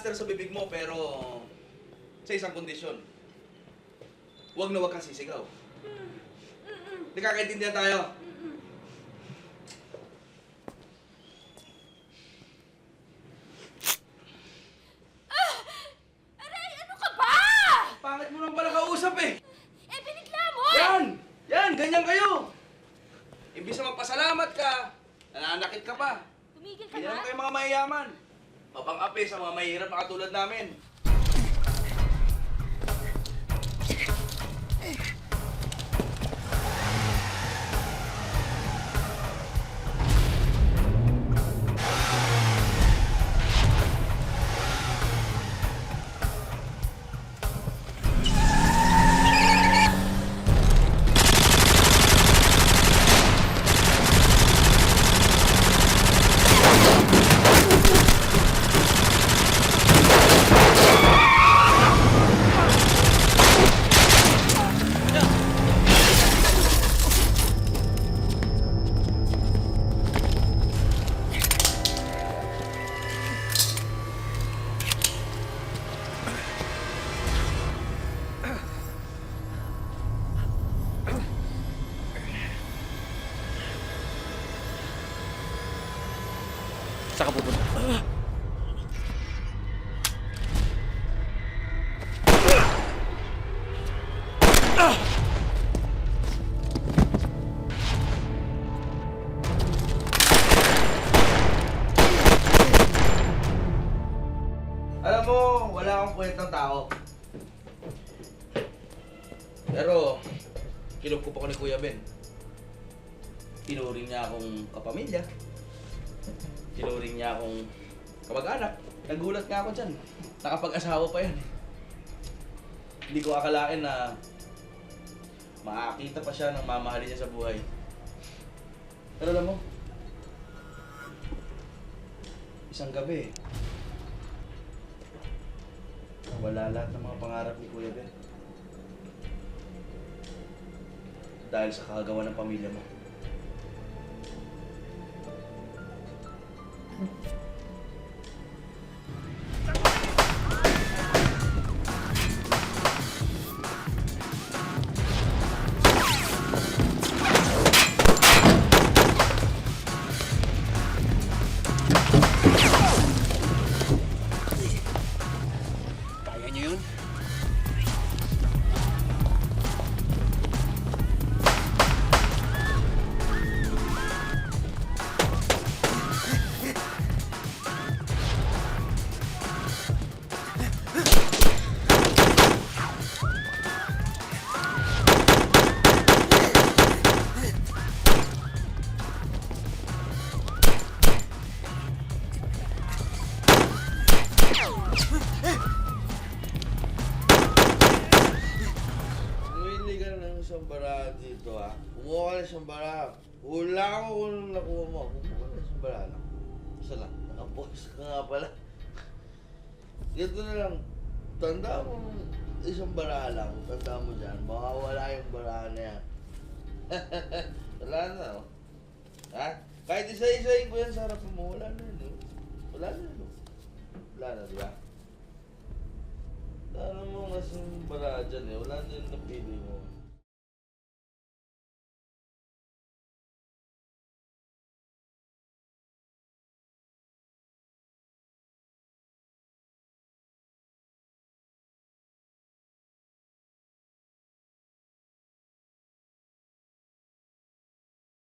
plaster sa bibig mo, pero sa isang kondisyon. Huwag na huwag kang sisigaw. Nagkakaintindihan tayo. Aray, ano ka ba? Pangit mo nang pala kausap eh. Eh, binigla mo! Yan! Yan! Ganyan kayo! Imbis na magpasalamat ka, nananakit ka pa. Tumigil ka Hindi na. naman kayo mga mayayaman. Mapang-api sa mga mahirap na katulad namin. Saan ka pupunta? Alam mo, wala akong kwentang tao. Pero, kinukup ako ni Kuya Ben. Tinuring niya akong kapamilya. Tinuring niya akong kamag-anak. Nagulat nga ako dyan. Nakapag-asawa pa yan. Hindi ko akalain na makakita pa siya ng mamahalin niya sa buhay. Pero alam mo, isang gabi, wala lahat ng mga pangarap ni Kuya Ben. Dahil sa kagawa ng pamilya mo. Kaya niyo yun? Humili ka na ng isang bara dito ha. Kumuha ka na isang bara. Hula ko kung anong nakuha mo. Kumuha ka na isang bara lang. Isa lang. Nakapost ka nga pala. Ganito na lang. Tanda mo isang bara lang. Tanda mo dyan. Mawawala yung bara na yan. Wala na oh. Ha? Kahit isa-isahin ko yan sa harapan mo. Wala na yun. Oh. Wala na yun. Oh. Wala na, di ba? Ano mo nga sa bara dyan eh. Wala na yung napili mo.